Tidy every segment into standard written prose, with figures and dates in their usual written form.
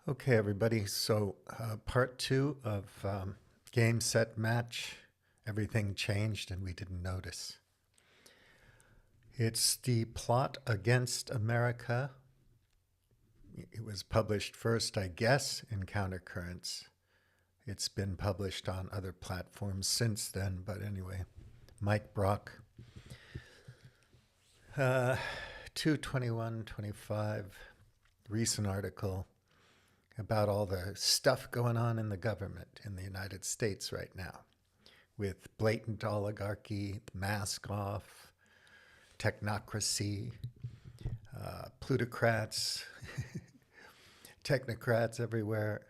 Okay, everybody. So, part two of Game, Set, Match. Everything changed and we didn't notice. It's the plot against America. It was published first, I guess, in Countercurrents. It's been published on other platforms since then, but anyway, Mike Brock. 22125, recent article about all the stuff going on in the government in the United States right now with blatant oligarchy, mask off, technocracy, plutocrats, technocrats everywhere,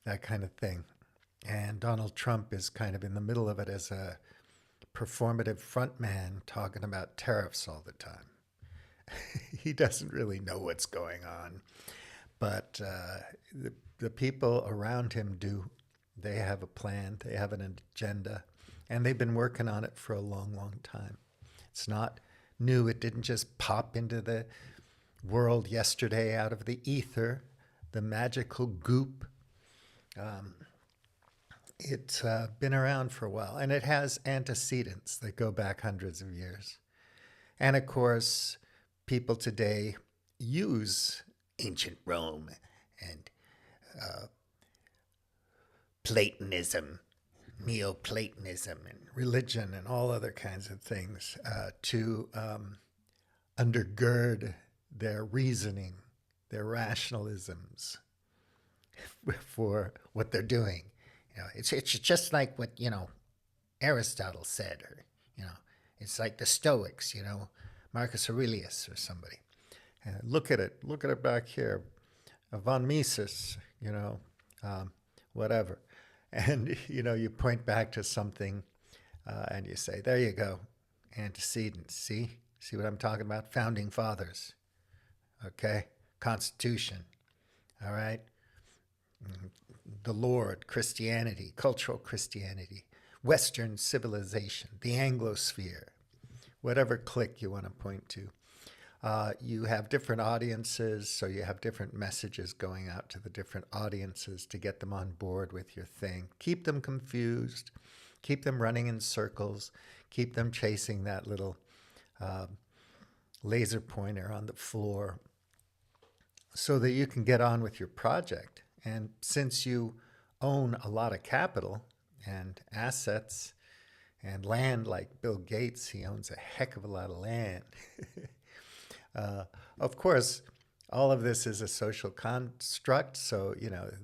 that kind of thing. And Donald Trump is kind of in the middle of it as a performative frontman talking about tariffs all the time. He doesn't really know what's going on, but the people around him do. They have a plan, they have an agenda, and they've been working on it for a long, long time. It's not new. It didn't just pop into the world yesterday out of the ether, the magical goop. It's been around for a while, and it has antecedents that go back hundreds of years. And of course, people today use ancient Rome and Platonism, Neoplatonism, and religion, and all other kinds of things to undergird their reasoning, their rationalisms for what they're doing. It's just like what Aristotle said, or it's like the Stoics, Marcus Aurelius or somebody. Look at it back here, von Mises, whatever, and you point back to something, and you say, there you go, antecedents. See what I'm talking about? Founding fathers, okay, Constitution, all right. The Lord, Christianity, cultural Christianity, Western civilization, the Anglosphere, whatever clique you want to point to. You have different audiences, so you have different messages going out to the different audiences to get them on board with your thing. Keep them confused, keep them running in circles, keep them chasing that little laser pointer on the floor so that you can get on with your project. And since you own a lot of capital and assets and land, like Bill Gates, he owns a heck of a lot of land. Of course, all of this is a social construct. So,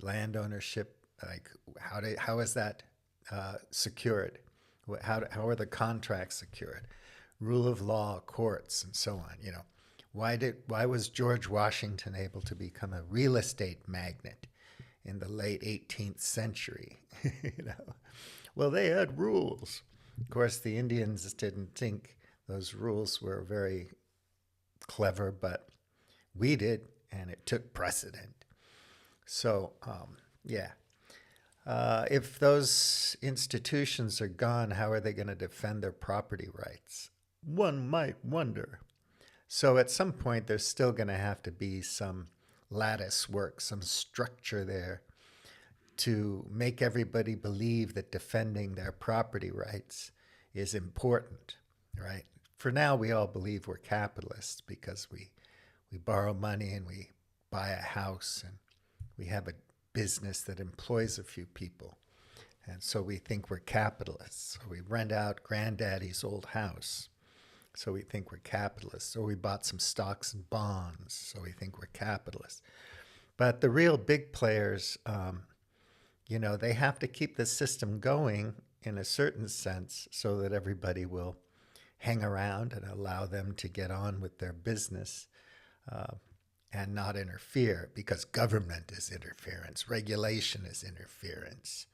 land ownership, like how is that secured? How are the contracts secured? Rule of law, courts, and so on. Why was George Washington able to become a real estate magnate in the late 18th century? Well, they had rules. Of course, the Indians didn't think those rules were very clever, but we did, and it took precedent. So, yeah. If those institutions are gone, how are they going to defend their property rights? One might wonder. So at some point, there's still going to have to be some lattice work, some structure there to make everybody believe that defending their property rights is important, right? For now, we all believe we're capitalists because we borrow money and we buy a house and we have a business that employs a few people. And so we think we're capitalists. So we rent out granddaddy's old house. So we think we're capitalists. Or we bought some stocks and bonds. So we think we're capitalists. But the real big players, they have to keep the system going in a certain sense so that everybody will hang around and allow them to get on with their business and not interfere, because government is interference, regulation is interference.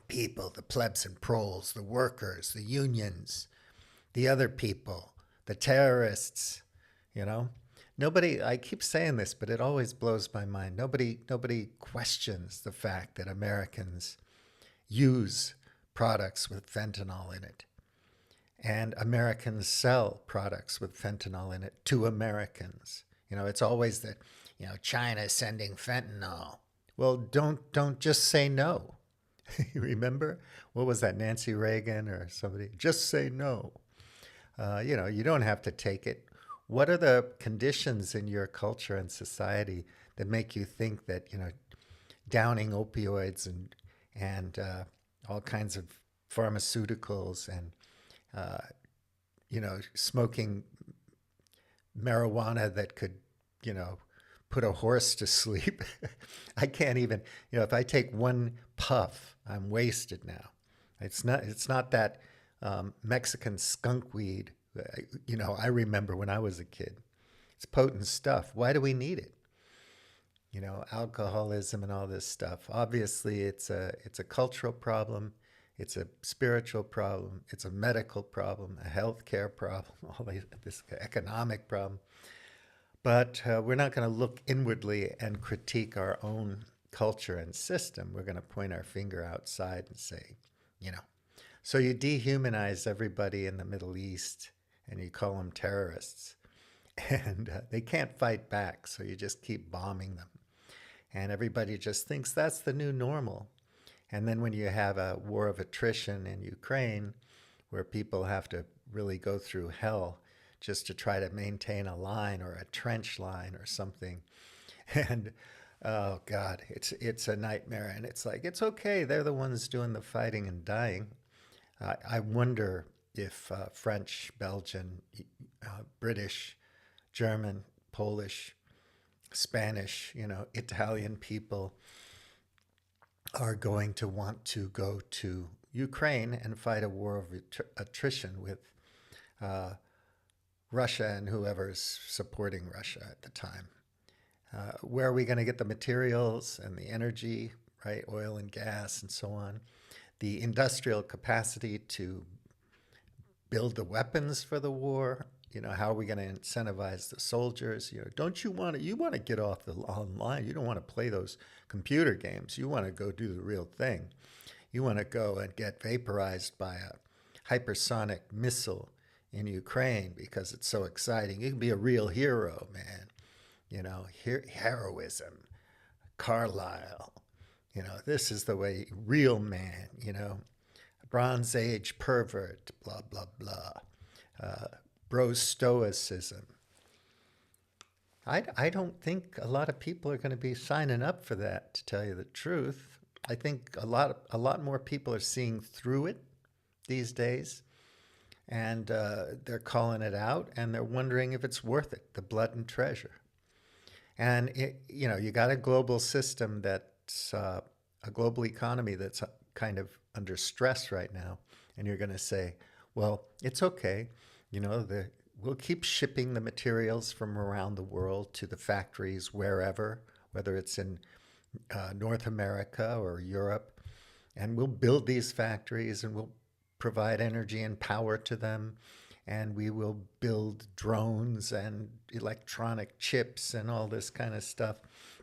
People, the plebs and proles, the workers, the unions, the other people, the terrorists, Nobody, I keep saying this, but it always blows my mind. Nobody questions the fact that Americans use products with fentanyl in it. And Americans sell products with fentanyl in it to Americans It's always that, China is sending fentanyl. Well, don't just say no. You remember? What was that, Nancy Reagan or somebody? Just say no. You don't have to take it. What are the conditions in your culture and society that make you think that, downing opioids and all kinds of pharmaceuticals and smoking marijuana that could, you know, put a horse to sleep. I can't even, if I take one puff, I'm wasted now. It's not that Mexican skunk weed. I remember when I was a kid. It's potent stuff. Why do we need it? Alcoholism and all this stuff. Obviously, it's a cultural problem. It's a spiritual problem. It's a medical problem, a healthcare problem, this economic problem. But we're not going to look inwardly and critique our own culture and system. We're going to point our finger outside and say, you know. So you dehumanize everybody in the Middle East and you call them terrorists. And they can't fight back, so you just keep bombing them. And everybody just thinks that's the new normal. And then when you have a war of attrition in Ukraine, where people have to really go through hell just to try to maintain a line or a trench line or something. And oh God, it's a nightmare. And it's like, it's okay. They're the ones doing the fighting and dying. I wonder if French, Belgian, British, German, Polish, Spanish, Italian people are going to want to go to Ukraine and fight a war of attrition with Russia and whoever's supporting Russia at the time. Where are we going to get the materials and the energy, right? Oil and gas and so on. The industrial capacity to build the weapons for the war. How are we going to incentivize the soldiers? Don't you want to get off the online? You don't want to play those computer games. You want to go do the real thing. You want to go and get vaporized by a hypersonic missile in Ukraine because it's so exciting. You can be a real hero, man. Heroism, Carlyle. This is the way, real man, Bronze Age pervert, blah, blah, blah. Bro stoicism. I don't think a lot of people are going to be signing up for that, to tell you the truth. I think a lot more people are seeing through it these days, and they're calling it out, and they're wondering if it's worth it, the blood and treasure. And you got a global system that's a global economy that's kind of under stress right now, and you're going to say, well, it's okay. We'll keep shipping the materials from around the world to the factories wherever, whether it's in North America or Europe, and we'll build these factories and we'll provide energy and power to them, and we will build drones and electronic chips and all this kind of stuff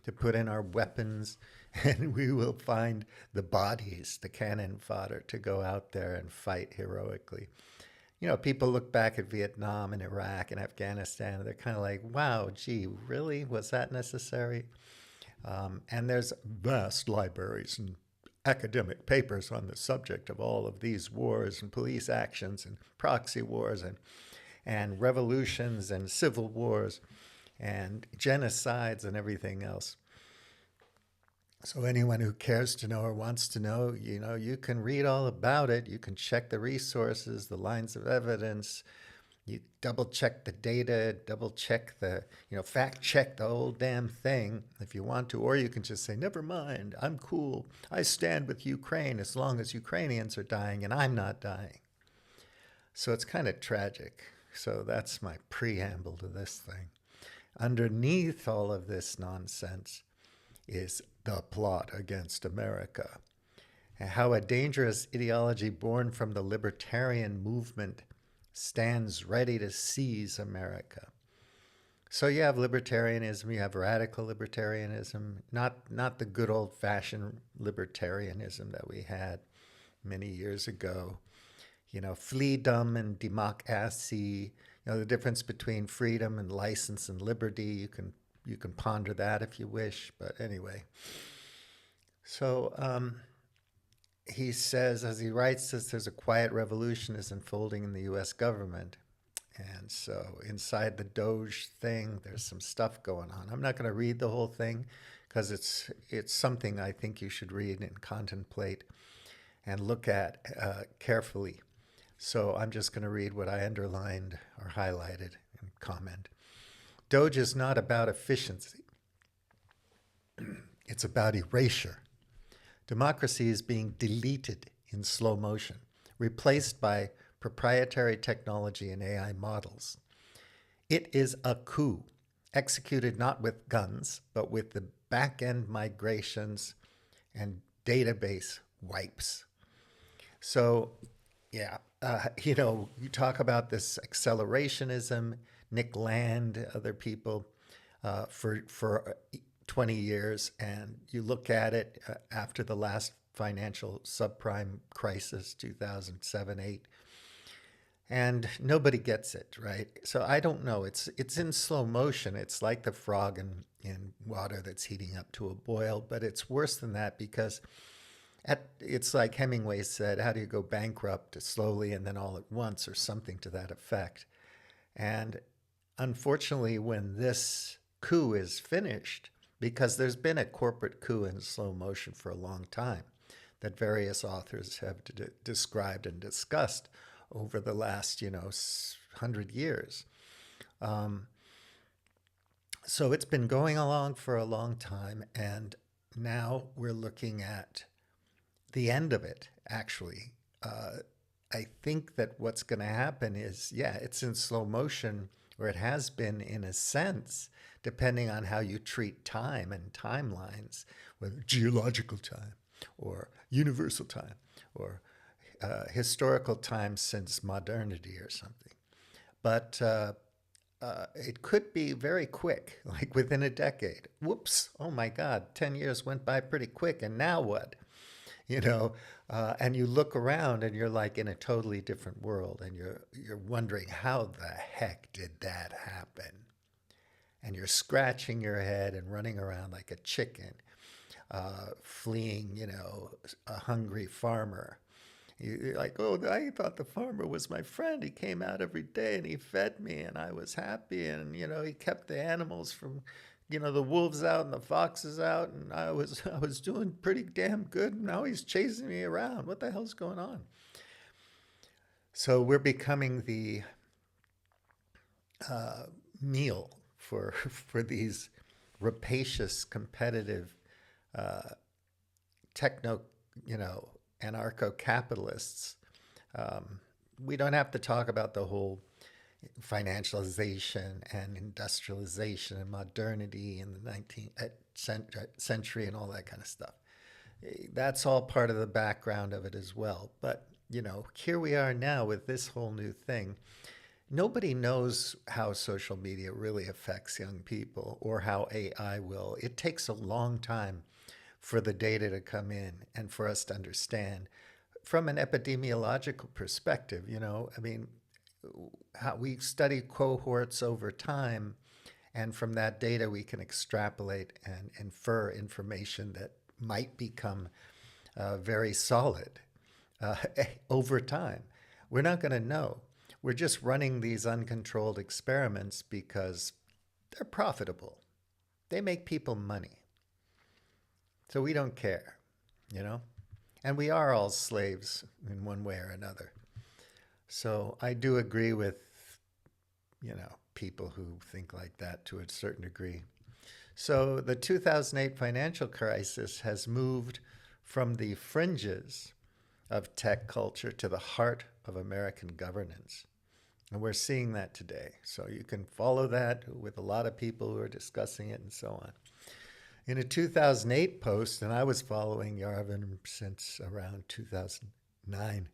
to put in our weapons, and we will find the bodies, the cannon fodder to go out there and fight heroically. People look back at Vietnam and Iraq and Afghanistan, and they're kind of like, wow, gee, really? Was that necessary? And there's vast libraries and academic papers on the subject of all of these wars and police actions and proxy wars and revolutions and civil wars and genocides and everything else. So anyone who cares to know or wants to know, you can read all about it. You can check the resources, the lines of evidence. You double check the data, double check fact check the whole damn thing if you want to. Or you can just say, never mind, I'm cool. I stand with Ukraine as long as Ukrainians are dying and I'm not dying. So it's kind of tragic. So that's my preamble to this thing. Underneath all of this nonsense is the plot against America, and how a dangerous ideology born from the libertarian movement stands ready to seize America. So you have libertarianism, you have radical libertarianism, not the good old-fashioned libertarianism that we had many years ago. Freedom and democracy, the difference between freedom and license and liberty. You can ponder that if you wish, but anyway. So he says, as he writes this, there's a quiet revolution is unfolding in the U.S. government. And so inside the Doge thing, there's some stuff going on. I'm not going to read the whole thing because it's something I think you should read and contemplate and look at carefully. So I'm just going to read what I underlined or highlighted and comment. Doge is not about efficiency. It's about erasure. Democracy is being deleted in slow motion, replaced by proprietary technology and AI models. It is a coup, executed not with guns, but with the back-end migrations and database wipes. So, yeah, you talk about this accelerationism, Nick Land, other people, for 20 years, and you look at it after the last financial subprime crisis, 2007-8, and nobody gets it, right? So I don't know. It's in slow motion. It's like the frog in water that's heating up to a boil, but it's worse than that because it's like Hemingway said, how do you go bankrupt slowly and then all at once, or something to that effect. And unfortunately, when this coup is finished, because there's been a corporate coup in slow motion for a long time that various authors have described and discussed over the last, 100 years. So it's been going along for a long time, and now we're looking at the end of it, actually. I think that what's going to happen is, it's in slow motion, or it has been in a sense, depending on how you treat time and timelines, whether geological time or universal time or historical time since modernity or something. But it could be very quick, like within a decade. Whoops, oh my God, 10 years went by pretty quick, and now what? And you look around and you're like in a totally different world, and you're wondering, how the heck did that happen? And you're scratching your head and running around like a chicken, fleeing, a hungry farmer. You're like, oh, I thought the farmer was my friend. He came out every day and he fed me and I was happy. And, he kept the animals from, the wolves out and the foxes out. And I was doing pretty damn good. And now he's chasing me around. What the hell's going on? So we're becoming the meal for these rapacious, competitive, techno, anarcho-capitalists. We don't have to talk about the whole financialization and industrialization and modernity in the 19th century and all that kind of stuff. That's all part of the background of it as well. But, here we are now with this whole new thing. Nobody knows how social media really affects young people or how AI will. It takes a long time for the data to come in and for us to understand from an epidemiological perspective. How we study cohorts over time, and from that data we can extrapolate and infer information that might become very solid over time. We're not going to know. We're just running these uncontrolled experiments because they're profitable. They make people money. So we don't care, And we are all slaves in one way or another. So I do agree with, people who think like that to a certain degree. So the 2008 financial crisis has moved from the fringes of tech culture to the heart of American governance. And we're seeing that today. So you can follow that with a lot of people who are discussing it and so on. In a 2008 post, and I was following Yarvin since around 2009,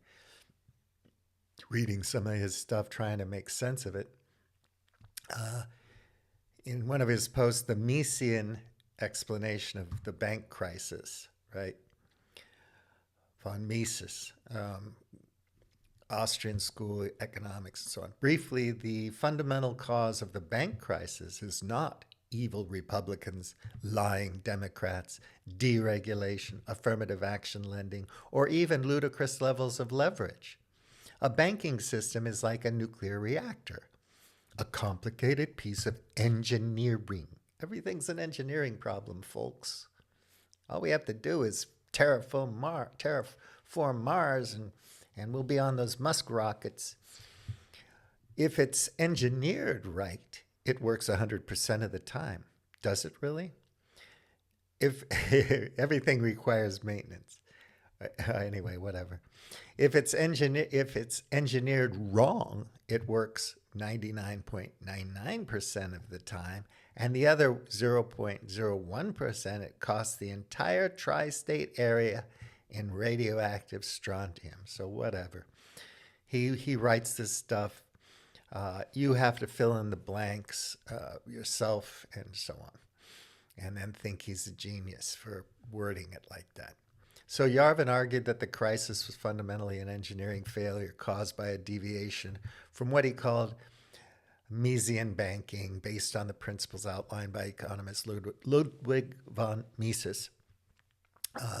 reading some of his stuff, trying to make sense of it. In one of his posts, the Misesian explanation of the bank crisis, right? Von Mises. Austrian School of Economics and so on. Briefly, the fundamental cause of the bank crisis is not evil Republicans, lying Democrats, deregulation, affirmative action lending, or even ludicrous levels of leverage. A banking system is like a nuclear reactor, a complicated piece of engineering. Everything's an engineering problem, folks. All we have to do is terraform Mars, and we'll be on those Musk rockets. If it's engineered right, it works 100% of the time. Does it really? If everything requires maintenance. Anyway, whatever. If it's engineered wrong, it works 99.99% of the time, and the other 0.01%, it costs the entire tri-state area in radioactive strontium. So whatever. He writes this stuff. You have to fill in the blanks yourself and so on, and then think he's a genius for wording it like that. So Yarvin argued that the crisis was fundamentally an engineering failure caused by a deviation from what he called Misesian banking based on the principles outlined by economist Ludwig von Mises.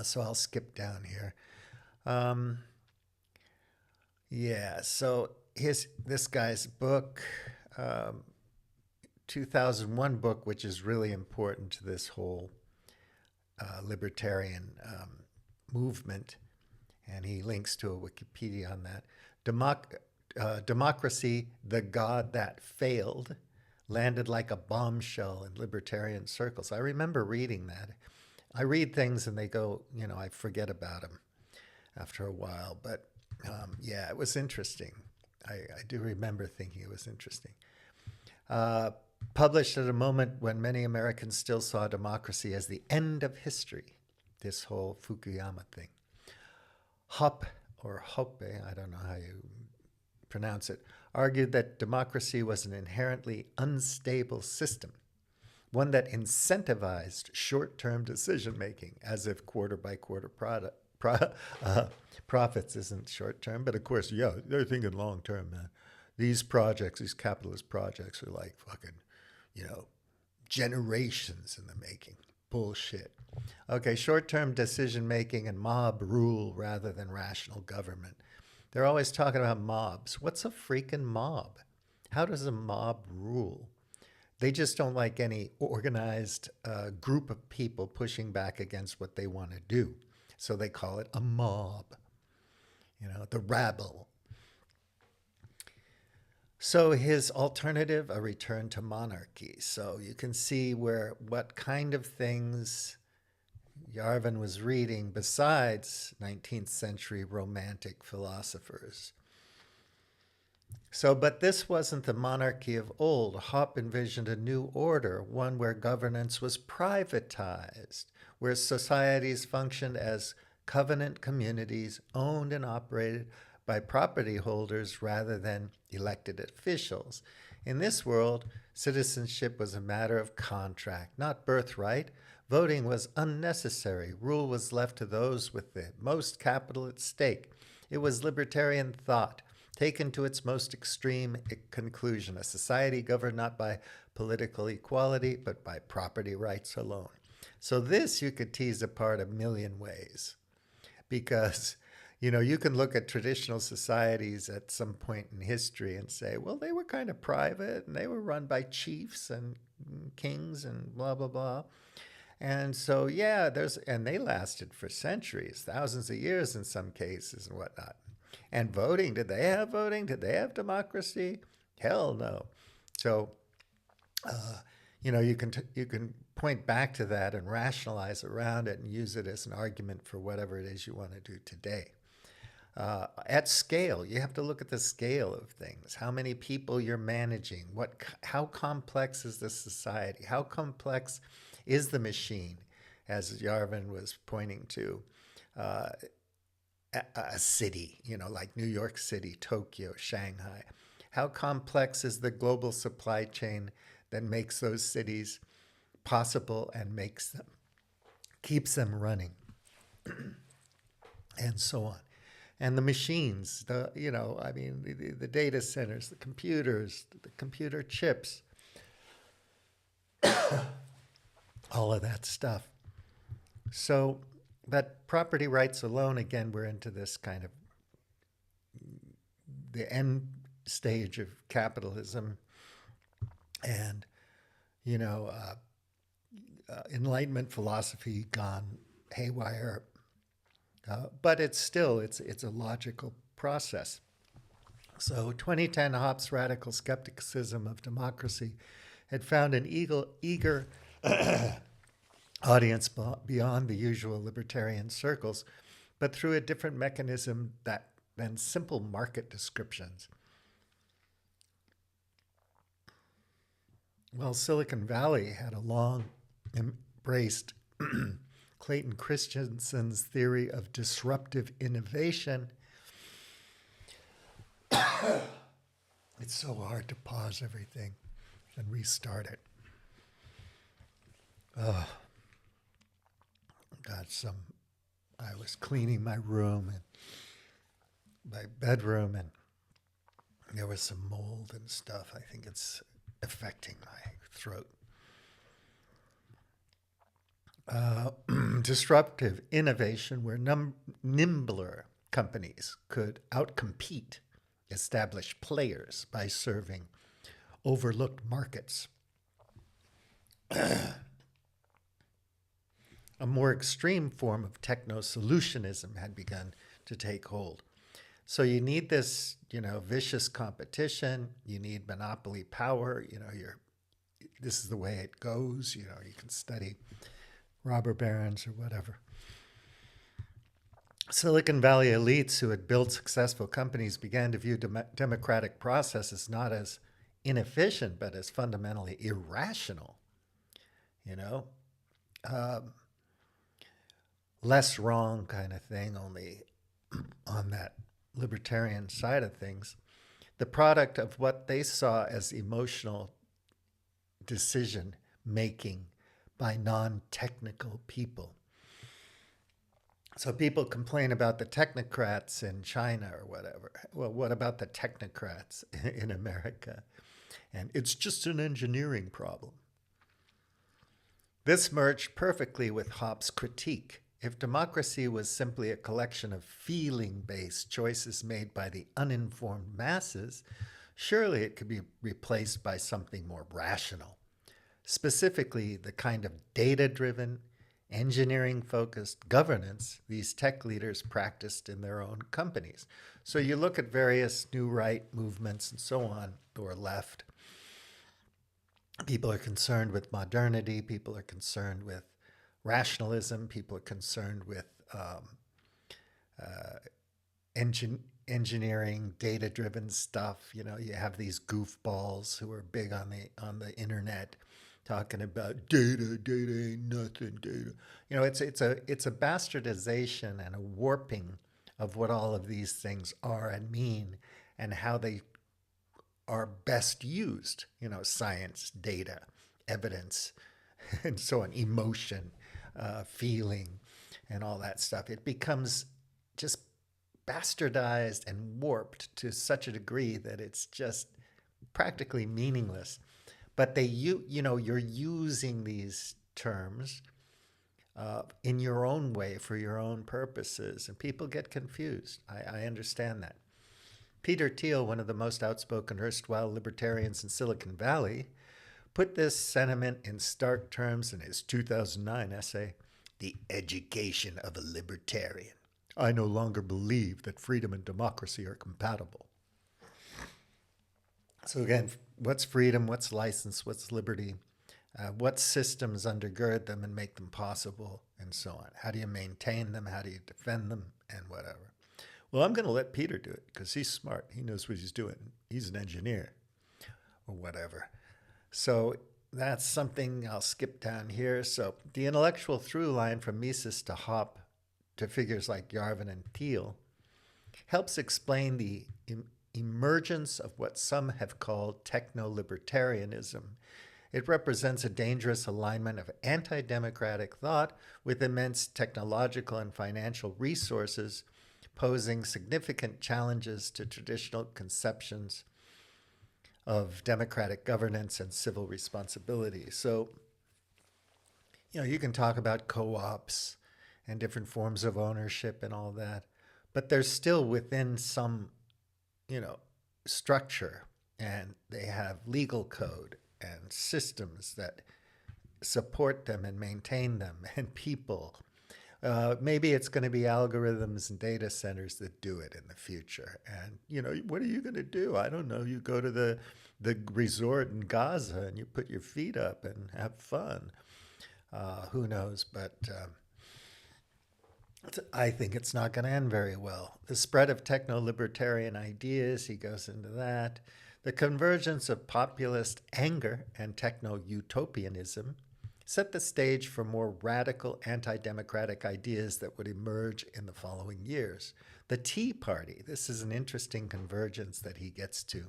So I'll skip down here. So this guy's book, 2001 book, which is really important to this whole libertarian movement, and he links to a Wikipedia on that. Democracy, the God That Failed, landed like a bombshell in libertarian circles. I remember reading that. I read things and they go, I forget about them after a while. But it was interesting. I do remember thinking it was interesting. Published at a moment when many Americans still saw democracy as the end of history, this whole Fukuyama thing. Hoppe, I don't know how you pronounce it, argued that democracy was an inherently unstable system, one that incentivized short-term decision-making, as if quarter-by-quarter profits isn't short-term. But of course, they're thinking long-term, man. These capitalist projects are like fucking, generations in the making. Bullshit. Okay, short-term decision-making and mob rule rather than rational government. They're always talking about mobs. What's a freaking mob? How does a mob rule? They just don't like any organized group of people pushing back against what they want to do. So they call it a mob, the rabble. So his alternative, a return to monarchy. So you can see what kind of things Yarvin was reading besides 19th century romantic philosophers. But this wasn't the monarchy of old. Hoppe envisioned a new order, one where governance was privatized, where societies functioned as covenant communities owned and operated by property holders rather than elected officials. In this world, citizenship was a matter of contract, not birthright. Voting was unnecessary. Rule was left to those with the most capital at stake. It was libertarian thought, taken to its most extreme conclusion, a society governed not by political equality, but by property rights alone. So this you could tease apart a million ways, because you can look at traditional societies at some point in history and say, well, they were kind of private and they were run by chiefs and kings and blah, blah, blah. And so, and they lasted for centuries, thousands of years in some cases and whatnot. And voting, did they have voting? Did they have democracy? Hell no. So, you can point back to that and rationalize around it and use it as an argument for whatever it is you want to do today. At scale, you have to look at the scale of things. How many people you're managing? How complex is the society? How complex is the machine? As Yarvin was pointing to, a city, like New York City, Tokyo, Shanghai. How complex is the global supply chain that makes those cities possible and keeps them running, and so on. and the machines, I mean, the data centers, the computers, the computer chips, all of that stuff. So, but property rights alone, again, we're into this kind of the end stage of capitalism, and you know, Enlightenment philosophy gone haywire. But it's a logical process. So 2010, Hobbes' radical skepticism of democracy had found an eager audience beyond the usual libertarian circles, but through a different mechanism than simple market descriptions. Well, Silicon Valley had a long embraced Clayton Christensen's theory of disruptive innovation. It's so hard to pause everything and restart it. I was cleaning my room and my bedroom, and there was some mold and stuff. I think it's affecting my throat. Disruptive innovation, where nimbler companies could outcompete established players by serving overlooked markets. A more extreme form of techno-solutionism had begun to take hold. So you need this, vicious competition. You need monopoly power. This is the way it goes. You can study robber barons or whatever. Silicon Valley elites who had built successful companies began to view democratic processes not as inefficient, but as fundamentally irrational. Less wrong kind of thing, only on that libertarian side of things. The product of what they saw as emotional decision making by non-technical people. So people complain about the technocrats in China or whatever. Well, what about the technocrats in America? And it's just an engineering problem. This merged perfectly with Hobbes' critique. If democracy was simply a collection of feeling-based choices made by the uninformed masses, surely it could be replaced by something more rational. Specifically, the kind of data-driven, engineering-focused governance these tech leaders practiced in their own companies. So you look at various new right movements and so on, or left. People are concerned with modernity. People are concerned with rationalism. People are concerned with engineering, data-driven stuff. You have these goofballs who are big on the internet, talking about data ain't nothing, data. It's a bastardization and a warping of what all of these things are and mean, and how they are best used. Science, data, evidence, and so on, emotion, feeling, and all that stuff. It becomes just bastardized and warped to such a degree that it's just practically meaningless. But you're using these terms in your own way for your own purposes, and people get confused. I understand that. Peter Thiel, one of the most outspoken erstwhile libertarians in Silicon Valley, put this sentiment in stark terms in his 2009 essay, The Education of a Libertarian. I no longer believe that freedom and democracy are compatible. So again, what's freedom? What's license? What's liberty? What systems undergird them and make them possible, and so on? How do you maintain them? How do you defend them? And whatever. Well, I'm going to let Peter do it because he's smart. He knows what he's doing. He's an engineer or whatever. So that's something I'll skip down here. So the intellectual through line from Mises to Hoppe to figures like Yarvin and Thiel helps explain the emergence of what some have called techno-libertarianism. It represents a dangerous alignment of anti-democratic thought with immense technological and financial resources, posing significant challenges to traditional conceptions of democratic governance and civil responsibility. So, you can talk about co-ops and different forms of ownership and all that, but they're still within some, you know, structure, and they have legal code and systems that support them and maintain them and people. Maybe it's going to be algorithms and data centers that do it in the future. And, what are you going to do? I don't know. You go to the resort in Gaza and you put your feet up and have fun. Who knows? But I think it's not going to end very well. The spread of techno-libertarian ideas, he goes into that. The convergence of populist anger and techno-utopianism set the stage for more radical anti-democratic ideas that would emerge in the following years. The Tea Party, this is an interesting convergence that he gets to.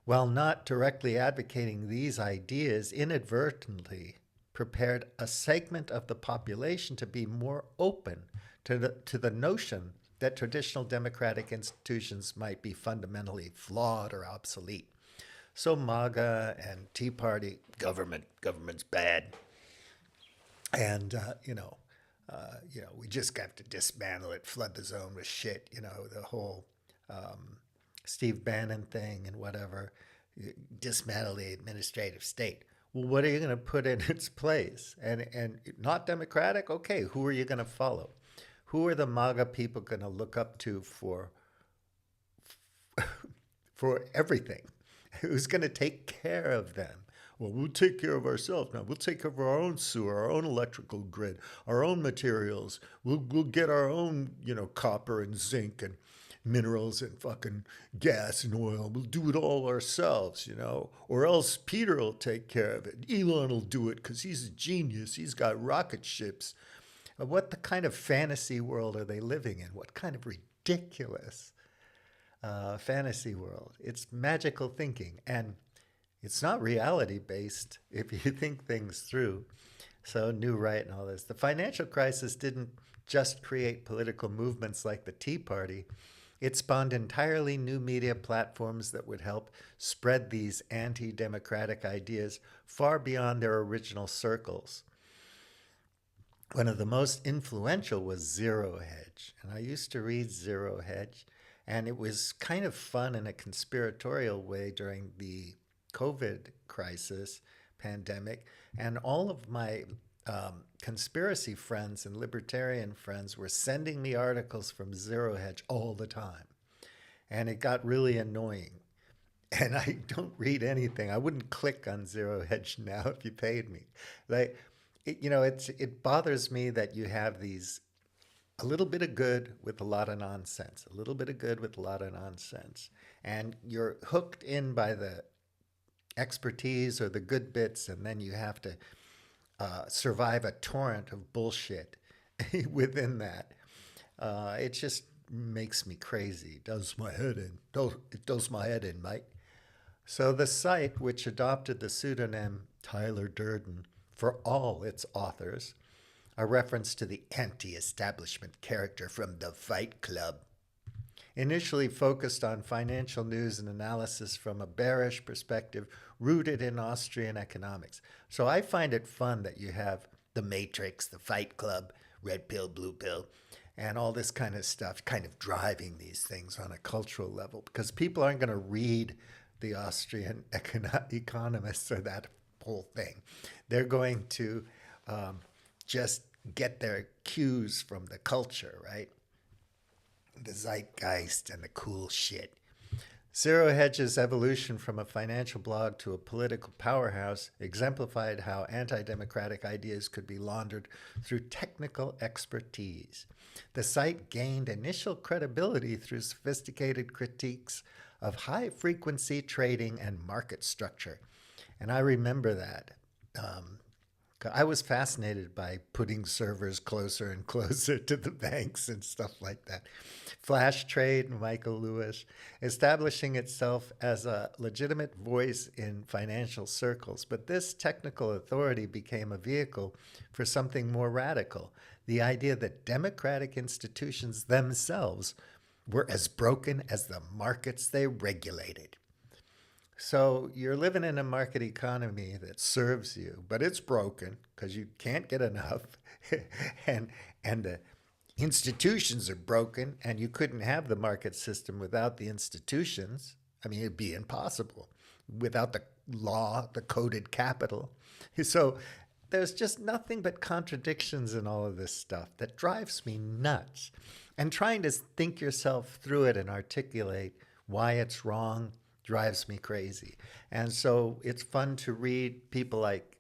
While not directly advocating these ideas, inadvertently prepared a segment of the population to be more open to the notion that traditional democratic institutions might be fundamentally flawed or obsolete. So MAGA and Tea Party, government's bad, and we just have to dismantle it, flood the zone with shit. The whole Steve Bannon thing and whatever, dismantle the administrative state. Well, what are you going to put in its place? And not democratic? Okay, who are you going to follow? Who are the MAGA people going to look up to for everything? Who's going to take care of them? Well, we'll take care of ourselves now. We'll take care of our own sewer, our own electrical grid, our own materials. We'll get our own, copper and zinc and minerals and fucking gas and oil. We'll do it all ourselves, or else Peter will take care of it. Elon will do it because he's a genius. He's got rocket ships. What the kind of fantasy world are they living in? What kind of ridiculous fantasy world? It's magical thinking, and it's not reality based if you think things through. So New Right and all this. The financial crisis didn't just create political movements like the Tea Party. It spawned entirely new media platforms that would help spread these anti-democratic ideas far beyond their original circles. One of the most influential was Zero Hedge. And I used to read Zero Hedge, and it was kind of fun in a conspiratorial way during the COVID crisis, pandemic. And all of my conspiracy friends and libertarian friends were sending me articles from Zero Hedge all the time. And it got really annoying. And I don't read anything. I wouldn't click on Zero Hedge now if you paid me. It bothers me that you have these, a little bit of good with a lot of nonsense, a little bit of good with a lot of nonsense. And you're hooked in by the expertise or the good bits, and then you have to survive a torrent of bullshit within that. It just makes me crazy. It does my head in. It does my head in, mate. So the site, which adopted the pseudonym Tyler Durden for all its authors, a reference to the anti-establishment character from the Fight Club, initially focused on financial news and analysis from a bearish perspective rooted in Austrian economics. So I find it fun that you have the Matrix, the Fight Club, red pill, blue pill, and all this kind of stuff kind of driving these things on a cultural level, because people aren't going to read the Austrian economists or that whole thing. They're going to just get their cues from the culture, right? The zeitgeist and the cool shit. Zero Hedge's evolution from a financial blog to a political powerhouse exemplified how anti-democratic ideas could be laundered through technical expertise. The site gained initial credibility through sophisticated critiques of high-frequency trading and market structure. And I remember that. I was fascinated by putting servers closer and closer to the banks and stuff like that. Flash Trade, Michael Lewis, establishing itself as a legitimate voice in financial circles. But this technical authority became a vehicle for something more radical, the idea that democratic institutions themselves were as broken as the markets they regulated. So you're living in a market economy that serves you, but it's broken because you can't get enough, and the institutions are broken, and you couldn't have the market system without the institutions. I mean, it'd be impossible without the law, the coded capital. So there's just nothing but contradictions in all of this stuff that drives me nuts. And trying to think yourself through it and articulate why it's wrong drives me crazy. And so it's fun to read people like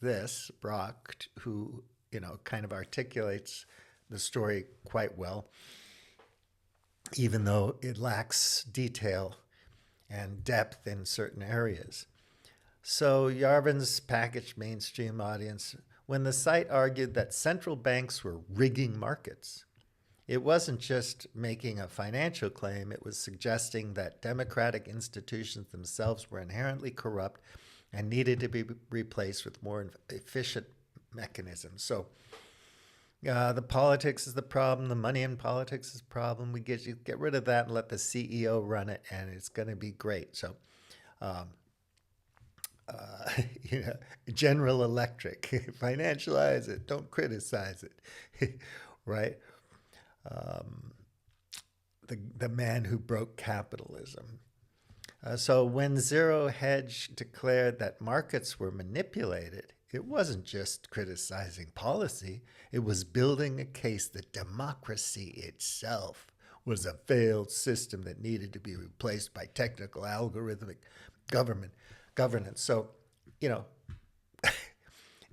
this, Brock, who, kind of articulates the story quite well, even though it lacks detail and depth in certain areas. So Yarvin's packaged mainstream audience, when the site argued that central banks were rigging markets, it wasn't just making a financial claim, it was suggesting that democratic institutions themselves were inherently corrupt and needed to be replaced with more efficient mechanisms. So the politics is the problem, the money in politics is the problem. We get rid of that and let the CEO run it, and it's going to be great. So, General Electric, financialize it, don't criticize it, right? The man who broke capitalism. So when Zero Hedge declared that markets were manipulated, it wasn't just criticizing policy, it was building a case that democracy itself was a failed system that needed to be replaced by technical algorithmic governance. So,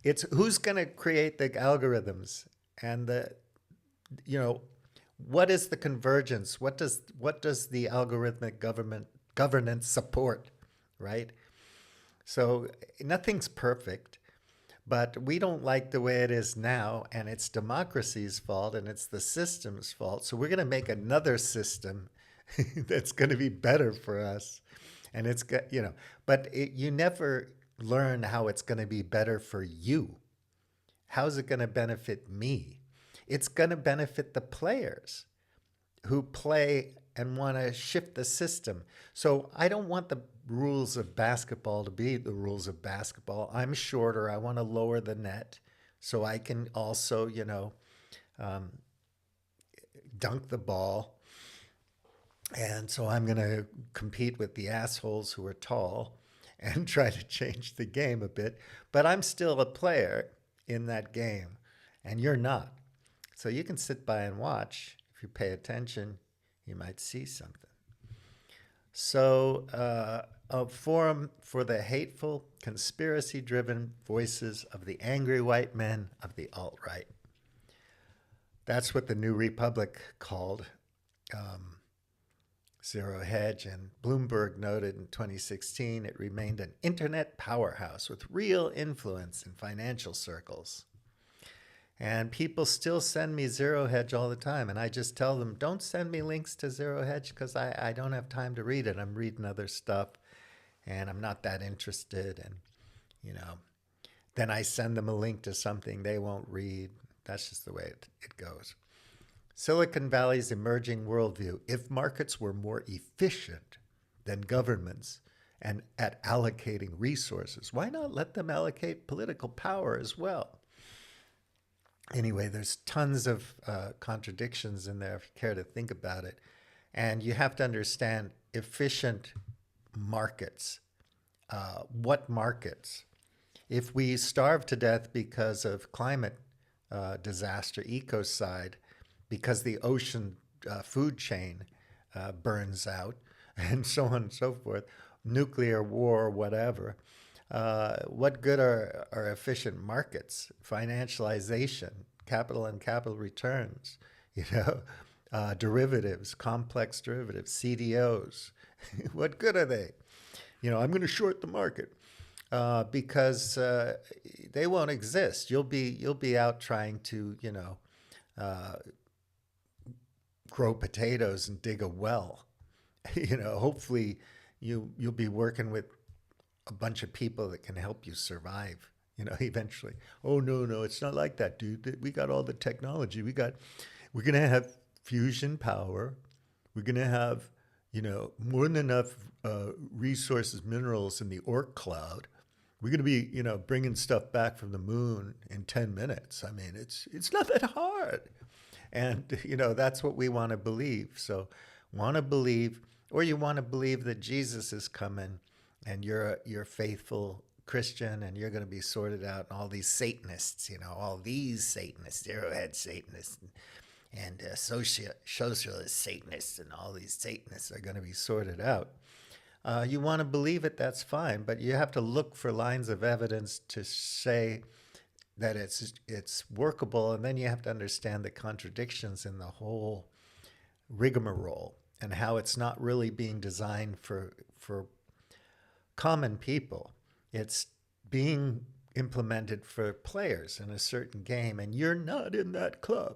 it's who's going to create the algorithms and what is the convergence? What does the algorithmic governance support, right? So nothing's perfect, but we don't like the way it is now, and it's democracy's fault, and it's the system's fault. So we're going to make another system that's going to be better for us, and it's got but you never learn how it's going to be better for you. How's it going to benefit me? It's going to benefit the players who play and want to shift the system. So I don't want the rules of basketball to be the rules of basketball. I'm shorter. I want to lower the net so I can also, dunk the ball. And so I'm going to compete with the assholes who are tall and try to change the game a bit. But I'm still a player in that game, and you're not. So you can sit by and watch. If you pay attention, you might see something. So a forum for the hateful, conspiracy-driven voices of the angry white men of the alt-right. That's what the New Republic called Zero Hedge, and Bloomberg noted in 2016 it remained an internet powerhouse with real influence in financial circles. And people still send me Zero Hedge all the time, and I just tell them, don't send me links to Zero Hedge because I don't have time to read it. I'm reading other stuff, and I'm not that interested. And, then I send them a link to something they won't read. That's just the way it goes. Silicon Valley's emerging worldview: if markets were more efficient than governments and at allocating resources, why not let them allocate political power as well? Anyway, there's tons of contradictions in there if you care to think about it. And you have to understand efficient markets. What markets? If we starve to death because of climate disaster, ecocide, because the ocean food chain burns out, and so on and so forth, nuclear war, whatever, what good are efficient markets, financialization, capital and capital returns, derivatives, complex derivatives, CDOs? What good are they? I'm going to short the market. because they won't exist. You'll be out trying to, uh, grow potatoes and dig a well. Hopefully you'll be working with a bunch of people that can help you survive. Eventually. Oh no, no, it's not like that, dude. We got all the technology. We're gonna have fusion power. We're gonna have, more than enough resources, minerals in the Oort cloud. We're going to be, bringing stuff back from the moon in 10 minutes. I mean, it's not that hard. And, that's what we want to believe. So want to believe, or you want to believe that Jesus is coming and you're faithful Christian and you're going to be sorted out, and all these Satanists, all these Satanists, arrowhead Satanists, and socialist Satanists, and all these Satanists are going to be sorted out. You want to believe it, that's fine, but you have to look for lines of evidence to say that it's workable, and then you have to understand the contradictions in the whole rigmarole and how it's not really being designed for common people. It's being implemented for players in a certain game, and you're not in that club.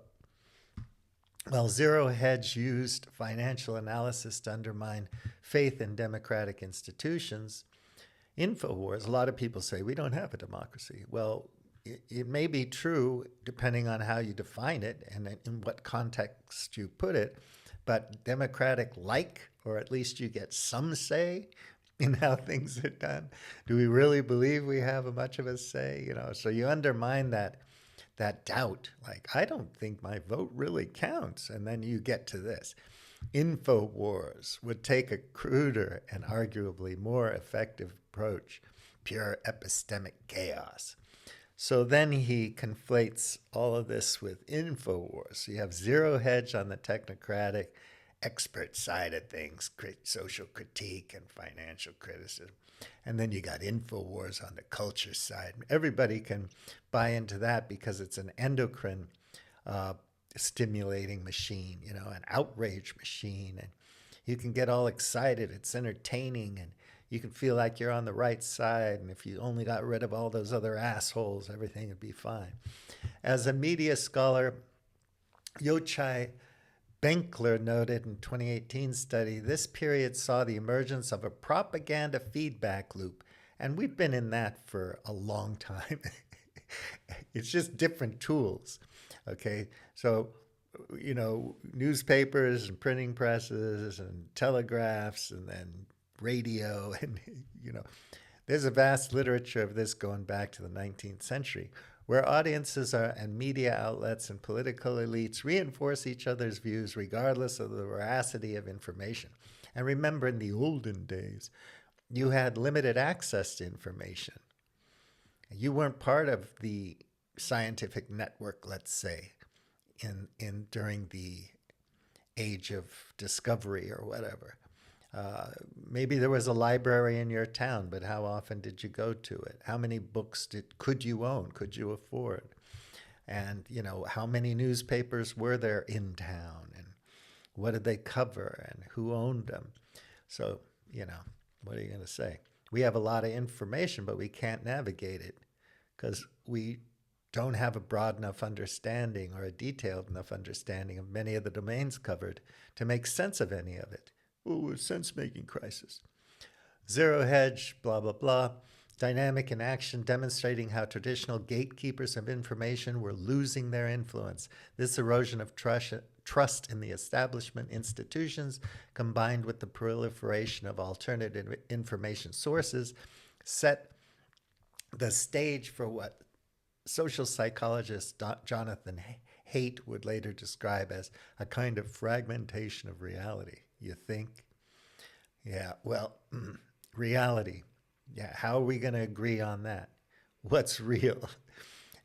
Well, Zero Hedge used financial analysis to undermine faith in democratic institutions. InfoWars, a lot of people say we don't have a democracy. Well, it may be true depending on how you define it and in what context you put it, but democratic-like, or at least you get some say in how things are done. Do we really believe we have much of a say? So you undermine that doubt, like, I don't think my vote really counts. And then you get to this. InfoWars would take a cruder and arguably more effective approach, pure epistemic chaos. So then he conflates all of this with InfoWars. So you have Zero Hedge on the technocratic expert side of things, social critique and financial criticism. And then you got InfoWars on the culture side. Everybody can buy into that because it's an endocrine stimulating machine, an outrage machine. And you can get all excited. It's entertaining, and you can feel like you're on the right side. And if you only got rid of all those other assholes, everything would be fine. As a media scholar, Yochai Benkler noted in 2018 study, this period saw the emergence of a propaganda feedback loop. And we've been in that for a long time. It's just different tools. Okay. So, newspapers and printing presses and telegraphs and then radio and, there's a vast literature of this going back to the 19th century, where audiences and media outlets and political elites reinforce each other's views regardless of the veracity of information. And remember, in the olden days, you had limited access to information. You weren't part of the scientific network, let's say, during the age of discovery or whatever. Maybe there was a library in your town, but how often did you go to it? How many books could you own? Could you afford? And, how many newspapers were there in town? And what did they cover? And who owned them? So, what are you going to say? We have a lot of information, but we can't navigate it because we don't have a broad enough understanding or a detailed enough understanding of many of the domains covered to make sense of any of it. Oh, a sense-making crisis. Zero Hedge, blah, blah, blah. Dynamic in action, demonstrating how traditional gatekeepers of information were losing their influence. This erosion of trust in the establishment institutions, combined with the proliferation of alternative information sources, set the stage for what social psychologist Jonathan Haidt would later describe as a kind of fragmentation of reality. You think? Yeah, well, reality. Yeah, how are we going to agree on that? What's real?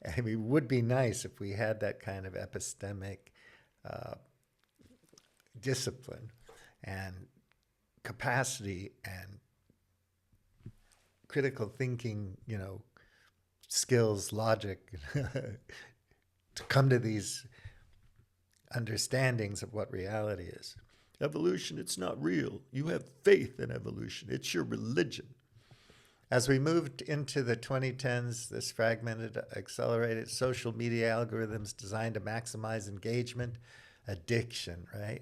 I mean, it would be nice if we had that kind of epistemic discipline and capacity and critical thinking, skills, logic, to come to these understandings of what reality is. Evolution, it's not real. You have faith in evolution. It's your religion. As we moved into the 2010s, this fragmented, accelerated social media algorithms designed to maximize engagement, addiction, right?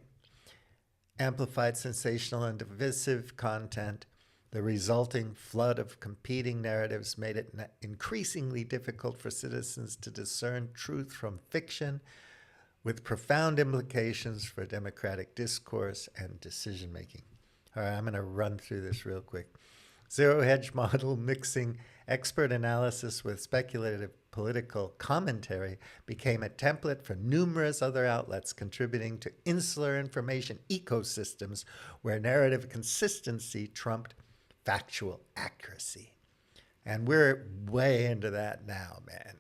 Amplified sensational and divisive content. The resulting flood of competing narratives made it increasingly difficult for citizens to discern truth from fiction, with profound implications for democratic discourse and decision making. All right, I'm going to run through this real quick. Zero hedge model mixing expert analysis with speculative political commentary became a template for numerous other outlets, contributing to insular information ecosystems where narrative consistency trumped factual accuracy. And we're way into that now, man.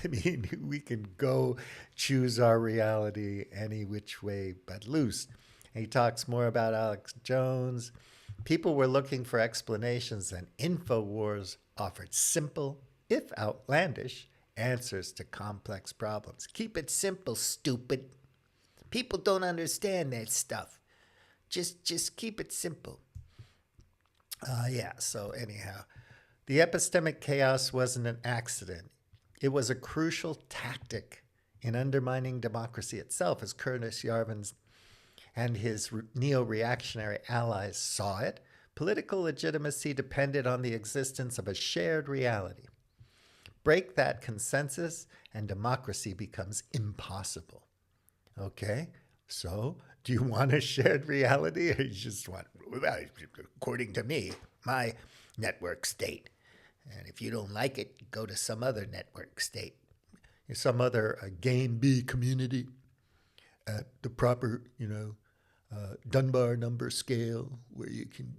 I mean, we can go choose our reality any which way but loose. And he talks more about Alex Jones. People were looking for explanations, and InfoWars offered simple, if outlandish, answers to complex problems. Keep it simple, stupid. People don't understand that stuff. Just keep it simple. So anyhow, the epistemic chaos wasn't an accident. It was a crucial tactic in undermining democracy itself, as Curtis Yarvin and his neo-reactionary allies saw it. Political legitimacy depended on the existence of a shared reality. Break that consensus and democracy becomes impossible. Okay, so do you want a shared reality, or you just want, well, according to me, my network state? And if you don't like it, go to some other network state, some other game B community at the proper, Dunbar number scale where you can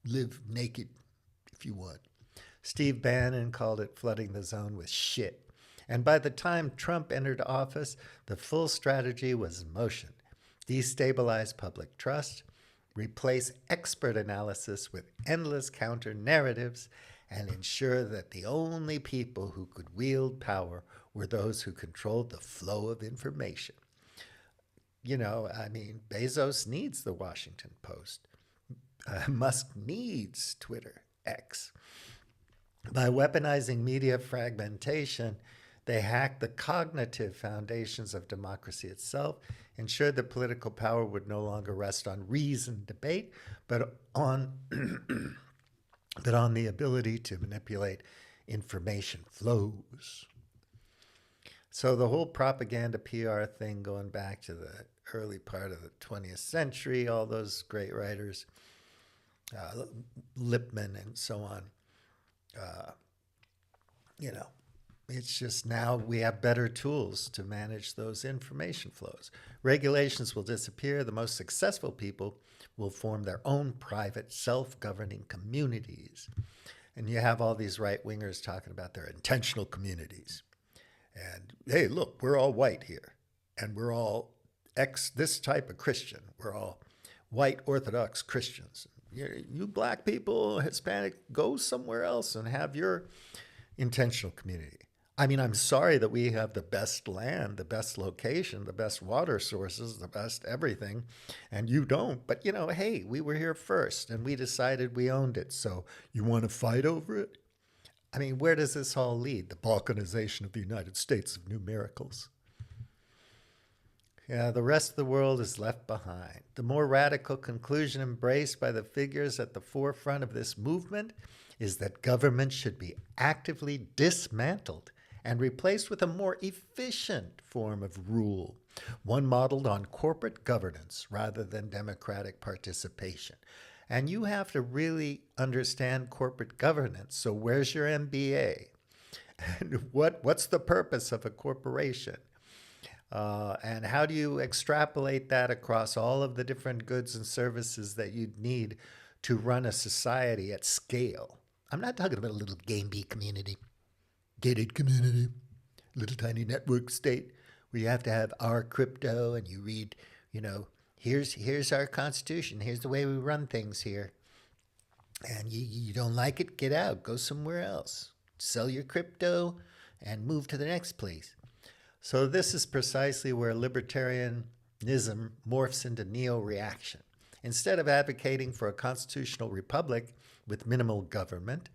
live naked if you want. Steve Bannon called it flooding the zone with shit. And by the time Trump entered office, the full strategy was in motion. Destabilize public trust, replace expert analysis with endless counter narratives, and ensure that the only people who could wield power were those who controlled the flow of information. Bezos needs the Washington Post. Musk needs Twitter, X. By weaponizing media fragmentation, they hacked the cognitive foundations of democracy itself, ensured that political power would no longer rest on reasoned debate, but on the ability to manipulate information flows. So the whole propaganda PR thing, going back to the early part of the 20th century, all those great writers, Lippmann and so on, it's just now we have better tools to manage those information flows. Regulations will disappear. The most successful people will form their own private self-governing communities. And you have all these right-wingers talking about their intentional communities. And, hey, look, we're all white here. And we're all this type of Christian. We're all white Orthodox Christians. You black people, Hispanic, go somewhere else and have your intentional community. I mean, I'm sorry that we have the best land, the best location, the best water sources, the best everything, and you don't. But, hey, we were here first, and we decided we owned it. So you want to fight over it? I mean, where does this all lead? The balkanization of the United States of new miracles. Yeah, the rest of the world is left behind. The more radical conclusion embraced by the figures at the forefront of this movement is that government should be actively dismantled and replaced with a more efficient form of rule, one modeled on corporate governance rather than democratic participation. And you have to really understand corporate governance. So where's your MBA? And what's the purpose of a corporation? And how do you extrapolate that across all of the different goods and services that you'd need to run a society at scale? I'm not talking about a little game B community, gated community, little tiny network state where you have to have our crypto and you read, here's our constitution. Here's the way we run things here. And you don't like it, get out, go somewhere else. Sell your crypto and move to the next place. So this is precisely where libertarianism morphs into neo-reaction. Instead of advocating for a constitutional republic with minimal government,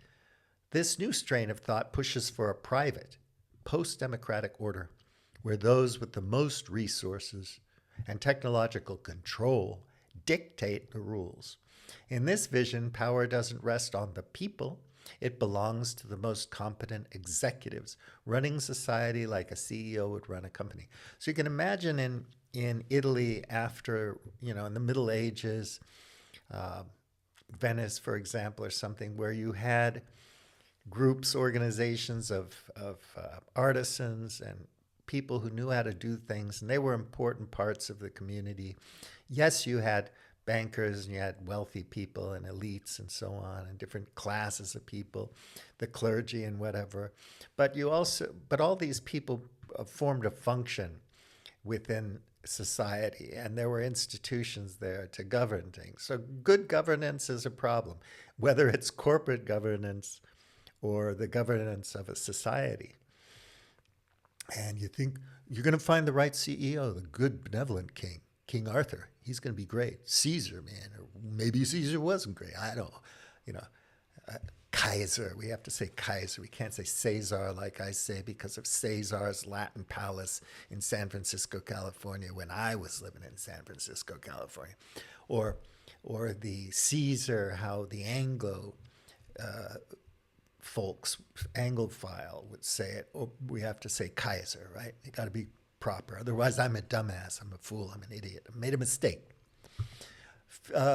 This new strain of thought pushes for a private, post-democratic order where those with the most resources and technological control dictate the rules. In this vision, power doesn't rest on the people. It belongs to the most competent executives running society like a CEO would run a company. So you can imagine in Italy after, in the Middle Ages, Venice, for example, or something, where you had groups, organizations of artisans and people who knew how to do things, and they were important parts of the community. Yes, you had bankers and you had wealthy people and elites and so on, and different classes of people, the clergy and whatever. But all these people formed a function within society, and there were institutions there to govern things. So good governance is a problem, whether it's corporate governance or the governance of a society. And you think you're going to find the right CEO, the good, benevolent king, King Arthur. He's going to be great. Caesar, man, or maybe Caesar wasn't great. I don't know. Kaiser. We have to say Kaiser. We can't say Caesar like I say because of Caesar's Latin palace in San Francisco, California, when I was living in San Francisco, California. Or the Caesar, how the Anglo folks, Anglophile would say it. Or we have to say Kaiser, right? You got to be proper. Otherwise, I'm a dumbass. I'm a fool. I'm an idiot. I made a mistake.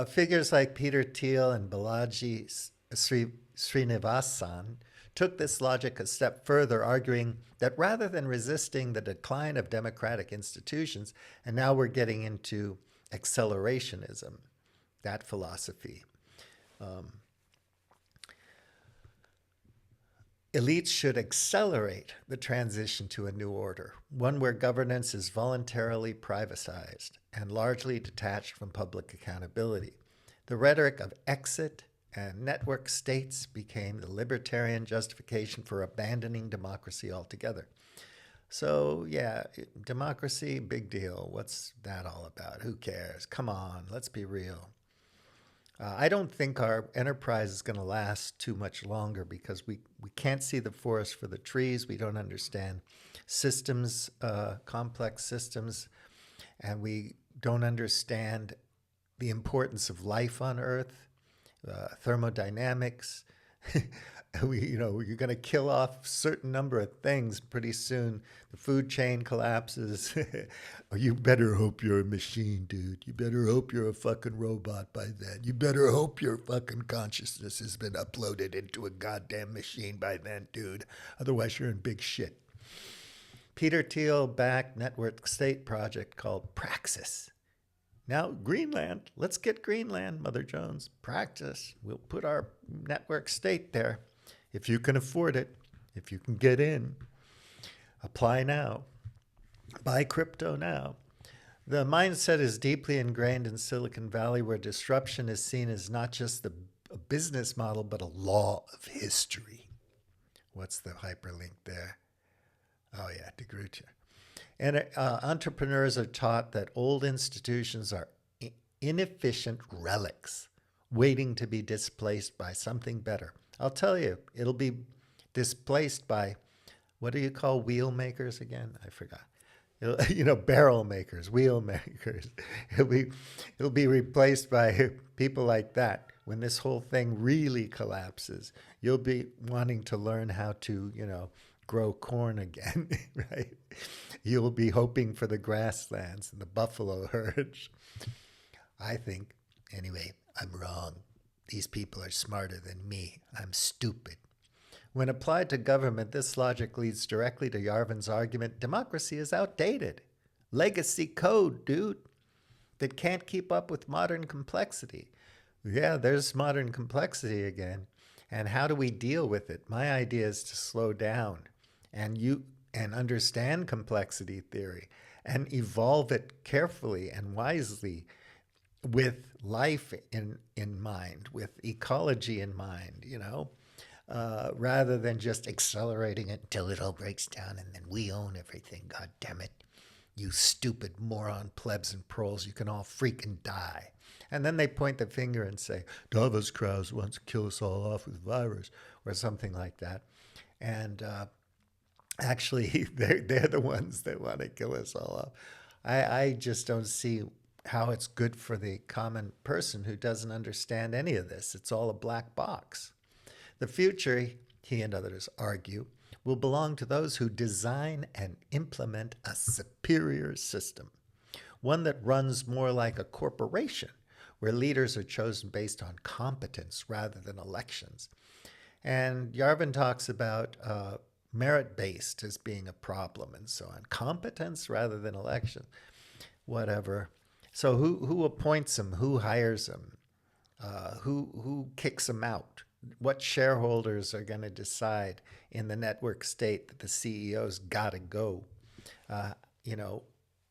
Figures like Peter Thiel and Balaji Srinivasan took this logic a step further, arguing that rather than resisting the decline of democratic institutions, and now we're getting into accelerationism, that philosophy. Elites should accelerate the transition to a new order, one where governance is voluntarily privatized and largely detached from public accountability. The rhetoric of exit and network states became the libertarian justification for abandoning democracy altogether. So yeah, democracy, big deal. What's that all about? Who cares? Come on, let's be real. I don't think our enterprise is going to last too much longer because we can't see the forest for the trees. We don't understand systems, complex systems, and we don't understand the importance of life on Earth, thermodynamics. You're going to kill off a certain number of things pretty soon. The food chain collapses. Oh, you better hope you're a machine, dude. You better hope you're a fucking robot by then. You better hope your fucking consciousness has been uploaded into a goddamn machine by then, dude. Otherwise, you're in big shit. Peter Thiel-backed network state project called Praxis. Now, Greenland. Let's get Greenland, Mother Jones. Practice. We'll put our network state there. If you can afford it, if you can get in, apply now. Buy crypto now. The mindset is deeply ingrained in Silicon Valley, where disruption is seen as not just a business model, but a law of history. What's the hyperlink there? Oh, yeah, DeGroote. And entrepreneurs are taught that old institutions are inefficient relics waiting to be displaced by something better. I'll tell you, it'll be displaced by, what do you call wheel makers again? I forgot. Barrel makers, wheel makers. It'll be replaced by people like that. When this whole thing really collapses, you'll be wanting to learn how to, grow corn again, right? You'll be hoping for the grasslands and the buffalo herds. I think, anyway, I'm wrong. These people are smarter than me. I'm stupid. When applied to government, this logic leads directly to Yarvin's argument, democracy is outdated. Legacy code, dude, that can't keep up with modern complexity. Yeah, there's modern complexity again. And how do we deal with it? My idea is to slow down and understand complexity theory and evolve it carefully and wisely with life in mind, with ecology in mind, rather than just accelerating it until it all breaks down and then we own everything. God damn it. You stupid moron plebs and proles, you can all freaking die. And then they point the finger and say, Davos Krause wants to kill us all off with virus, or something like that. And actually, they're the ones that want to kill us all off. I just don't see how it's good for the common person who doesn't understand any of this. It's all a black box. The future, he and others argue, will belong to those who design and implement a superior system, one that runs more like a corporation, where leaders are chosen based on competence rather than elections. And Yarvin talks about merit-based as being a problem and so on. Competence rather than election, whatever. So who appoints them? Who hires them? Who kicks them out? What shareholders are going to decide in the network state that the CEO's got to go? You know,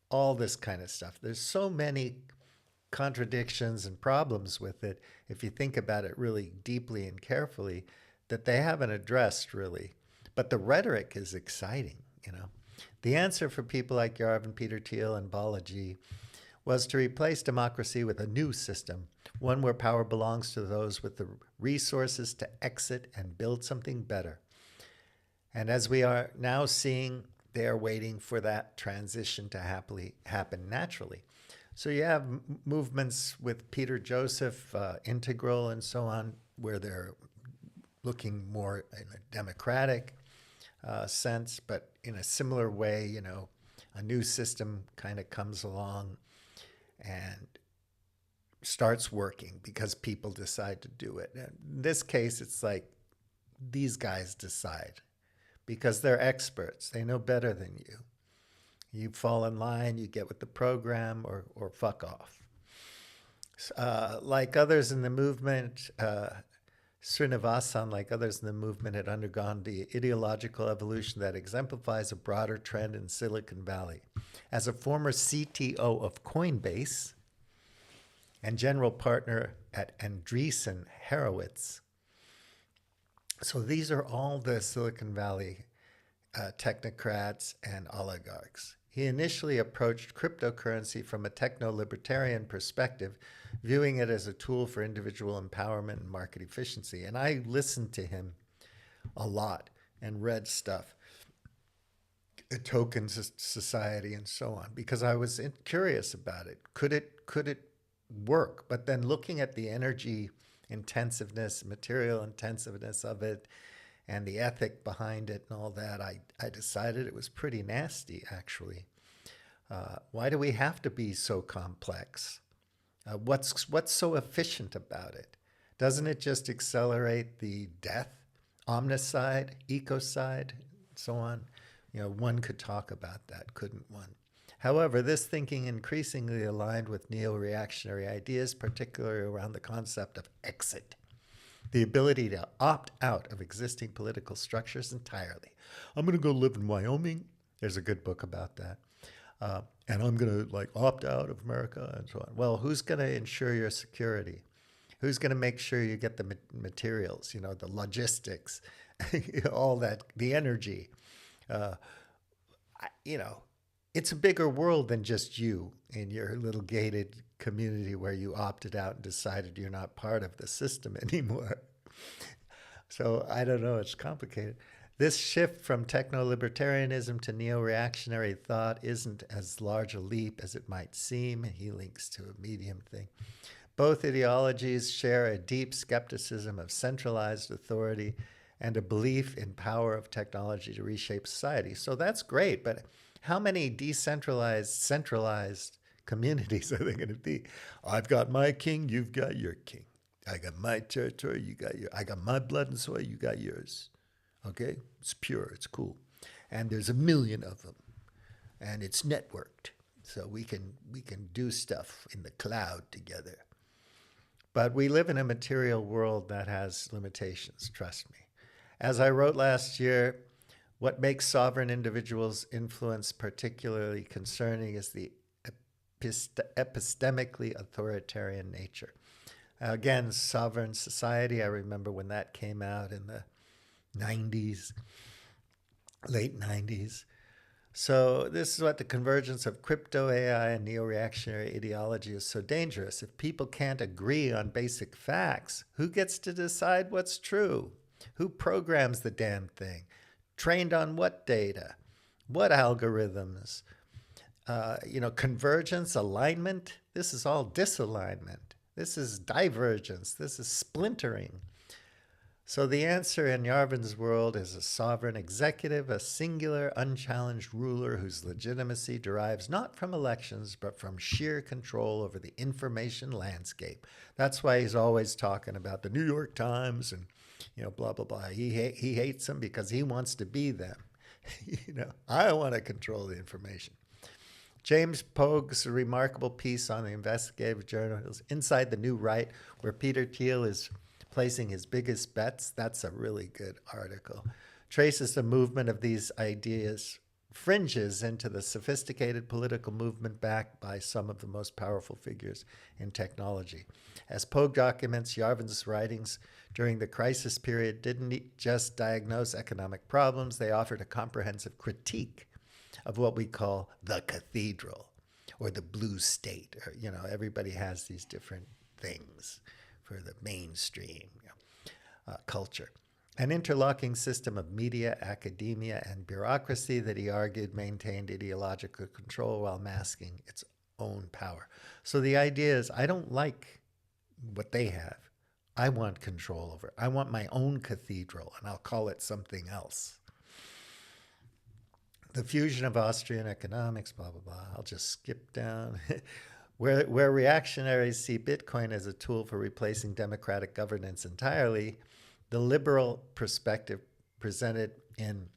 all this kind of stuff. There's so many contradictions and problems with it, if you think about it really deeply and carefully, that they haven't addressed really. But the rhetoric is exciting, you know. The answer for people like Yarvin, Peter Thiel, and Balaji was to replace democracy with a new system, one where power belongs to those with the resources to exit and build something better. And as we are now seeing, they are waiting for that transition to happen naturally. So you have movements with Peter Joseph, Integral, and so on, where they're looking more in a democratic sense, but in a similar way, you know, a new system kind of comes along and starts working because people decide to do it. In this case, it's like these guys decide because they're experts. They know better than you. You fall in line, you get with the program, or fuck off. Like others in the movement, Srinivasan, like others in the movement, had undergone the ideological evolution that exemplifies a broader trend in Silicon Valley. As a former CTO of Coinbase and general partner at Andreessen Horowitz, so these are all the Silicon Valley technocrats and oligarchs. He initially approached cryptocurrency from a techno-libertarian perspective, viewing it as a tool for individual empowerment and market efficiency. And I listened to him a lot and read stuff, a token society and so on, because I was curious about it. Could it work? But then looking at the energy intensiveness, material intensiveness of it, and the ethic behind it and all that, I decided it was pretty nasty, actually. Why do we have to be so complex? What's so efficient about it? Doesn't it just accelerate the death, omnicide, ecocide, and so on? You know, one could talk about that, couldn't one? However, this thinking increasingly aligned with neo-reactionary ideas, particularly around the concept of exit, the ability to opt out of existing political structures entirely. I'm going to go live in Wyoming. There's a good book about that. And I'm going to like opt out of America and so on. Well, who's going to ensure your security? Who's going to make sure you get the materials, you know, the logistics, all that, the energy? You know, it's a bigger world than just you in your little gated community where you opted out and decided you're not part of the system anymore. So I don't know, it's complicated. This shift from techno-libertarianism to neo-reactionary thought isn't as large a leap as it might seem. He links to a Medium thing. Both ideologies share a deep skepticism of centralized authority and a belief in power of technology to reshape society. So that's great, but how many decentralized, centralized communities are there going to be? I've got my king, you've got your king. I got my territory, you got your. I got my blood and soil, you got yours. Okay? It's pure, it's cool. And there's a million of them. And it's networked. So we can do stuff in the cloud together. But we live in a material world that has limitations, trust me. As I wrote last year, what makes sovereign individuals' influence particularly concerning is the epistemically authoritarian nature. Again, Sovereign Society, I remember when that came out in the 90s, late 90s. So this is what the convergence of crypto AI and neo-reactionary ideology is so dangerous. If people can't agree on basic facts, who gets to decide what's true? Who programs the damn thing? Trained on what data? What algorithms? Convergence, alignment. This is all disalignment. This is divergence. This is splintering. So the answer in Yarvin's world is a sovereign executive, a singular, unchallenged ruler whose legitimacy derives not from elections, but from sheer control over the information landscape. That's why he's always talking about the New York Times and, blah, blah, blah. He hates them because he wants to be them. I want to control the information. James Pogue's remarkable piece on the investigative journals Inside the New Right, where Peter Thiel is placing his biggest bets, that's a really good article, traces the movement of these ideas, fringes into the sophisticated political movement backed by some of the most powerful figures in technology. As Pogue documents, Yarvin's writings during the crisis period didn't just diagnose economic problems, they offered a comprehensive critique of what we call the cathedral or the blue state. Or, everybody has these different things for the mainstream culture. An interlocking system of media, academia, and bureaucracy that he argued maintained ideological control while masking its own power. So the idea is, I don't like what they have. I want control over it. I want my own cathedral, and I'll call it something else. The fusion of Austrian economics, blah, blah, blah. I'll just skip down. Where reactionaries see Bitcoin as a tool for replacing democratic governance entirely, the liberal perspective presented in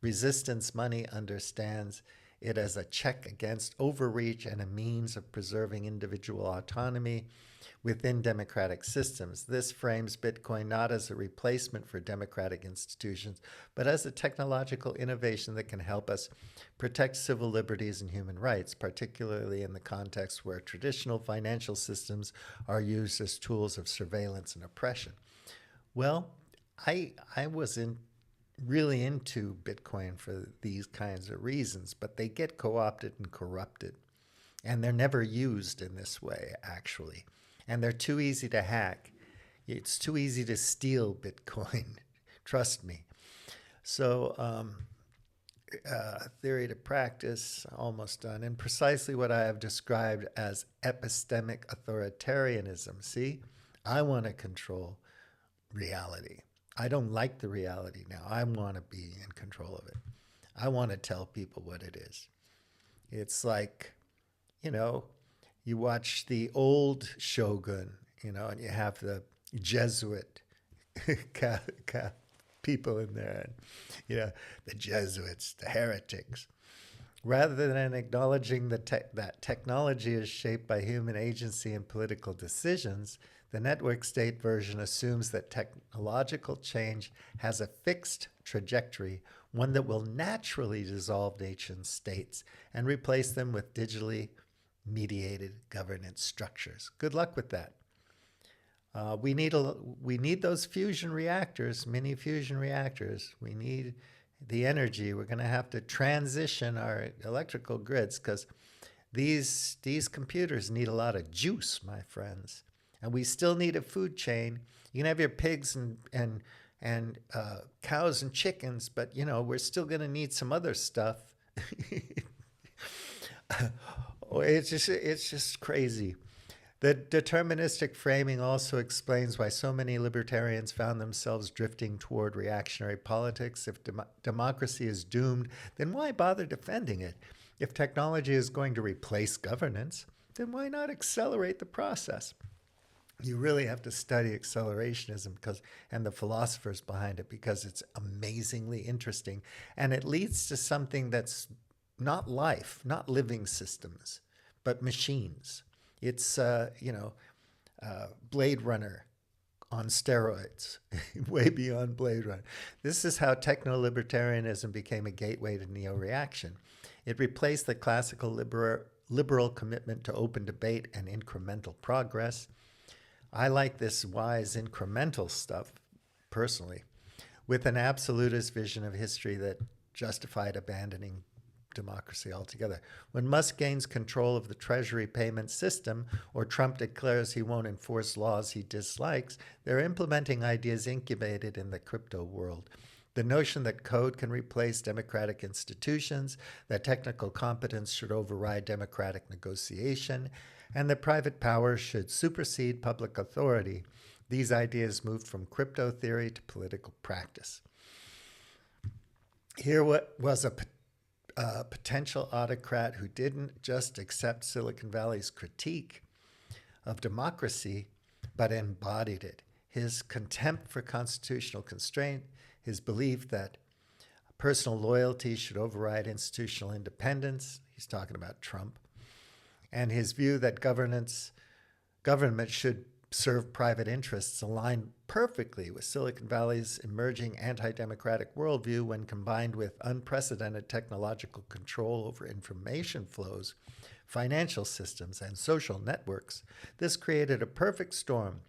Resistance Money understands it as a check against overreach and a means of preserving individual autonomy within democratic systems. This frames Bitcoin not as a replacement for democratic institutions, but as a technological innovation that can help us protect civil liberties and human rights, particularly in the context where traditional financial systems are used as tools of surveillance and oppression. Well, I wasn't really into Bitcoin for these kinds of reasons, but they get co-opted and corrupted. And they're never used in this way, actually. And they're too easy to hack. It's too easy to steal Bitcoin. Trust me. So theory to practice, almost done. And precisely what I have described as epistemic authoritarianism. See, I want to control reality. I don't like the reality now. I want to be in control of it. I want to tell people what it is. It's like, you watch the old Shogun, and you have the Jesuit people in there, and, the Jesuits, the heretics. Rather than acknowledging that technology is shaped by human agency and political decisions, the network state version assumes that technological change has a fixed trajectory, one that will naturally dissolve nation states and replace them with digitally mediated governance structures. Good luck with that. We need those fusion reactors, mini fusion reactors. We need the energy. We're going to have to transition our electrical grids because these computers need a lot of juice, my friends. And we still need a food chain. You can have your pigs and cows and chickens, but we're still going to need some other stuff. It's just crazy. The deterministic framing also explains why so many libertarians found themselves drifting toward reactionary politics. If democracy is doomed, then why bother defending it? If technology is going to replace governance, then why not accelerate the process? You really have to study accelerationism and the philosophers behind it because it's amazingly interesting. And it leads to something that's not life, not living systems, but machines. It's, Blade Runner on steroids, way beyond Blade Runner. This is how techno-libertarianism became a gateway to neo-reaction. It replaced the classical liberal commitment to open debate and incremental progress. I like this wise incremental stuff, personally, with an absolutist vision of history that justified abandoning democracy altogether. When Musk gains control of the Treasury payment system or Trump declares he won't enforce laws he dislikes, they're implementing ideas incubated in the crypto world. The notion that code can replace democratic institutions, that technical competence should override democratic negotiation, and that private power should supersede public authority. These ideas moved from crypto theory to political practice. Here was a potential autocrat who didn't just accept Silicon Valley's critique of democracy, but embodied it. His contempt for constitutional constraint, his belief that personal loyalty should override institutional independence, he's talking about Trump, and his view that government should serve private interests align perfectly with Silicon Valley's emerging anti-democratic worldview when combined with unprecedented technological control over information flows, financial systems, and social networks. This created a perfect storm.